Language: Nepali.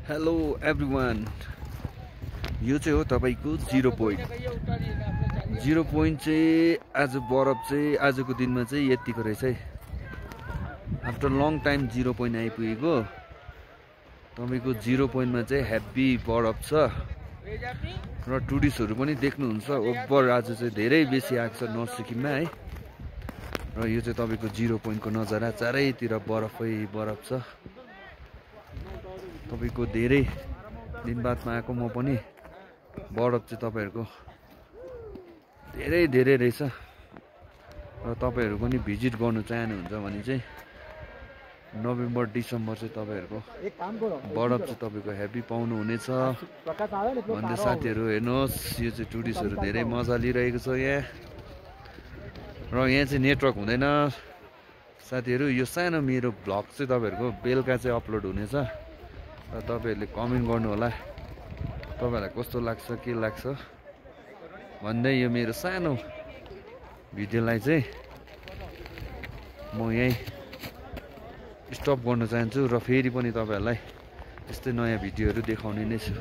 हेलो एभ्रिवान, यो चाहिँ हो तपाईको 0 पोइन्ट। 0 पोइन्ट चाहिँ आज बरफ चाहिँ आजको दिनमा चाहिँ यतिको रहेछ है। आफ्टर लङ टाइम 0 पोइन्ट आइपुगेको तपाईको 0 पोइन्टमा चाहिँ हेभी बरफ छ र टुरिस्टहरु पनि देख्नुहुन्छ। ओभर आज चाहिँ धेरै बेसी आएको छ नर्थ सिक्किममा है। र यो चाहिँ तपाईको 0 पोइन्टको नजारा, चारैतिर बरफै बरफ छ। तपाईको धेरै दिन बादमा आएको म पनि, बरफ चाहिँ तपाईहरुको धेरै रहेछ। र तपाईहरु पनि भिजिट गर्न चाहनुहुन्छ भने चाहिँ नोभेम्बर डिसेम्बर चाहिँ तपाईहरुको बरफ चाहिँ तपाईको हेभी पाउनु हुनेछ भन्दै साथीहरु हेर्नुहोस्। यो चाहिँ टुरिस्टहरु धेरै मजा लिइरहेको छ यहाँ। र यहाँ चाहिँ नेटवर्क हुँदैन साथीहरु। यो सानो मेरो भ्लग चाहिँ तपाईहरुको बेलुका चाहिँ अपलोड हुनेछ र तपाईहरुले कमेन्ट गर्नु होला तपाईहरुलाई कस्तो लाग्छ, के लाग्छ भन्दै यो मेरो सानो भिडियोलाई चाहिँ म यही स्टप गर्न चाहन्छु र फेरि पनि तपाईहरुलाई यस्तै नयाँ भिडियोहरु देखाउने नै छु।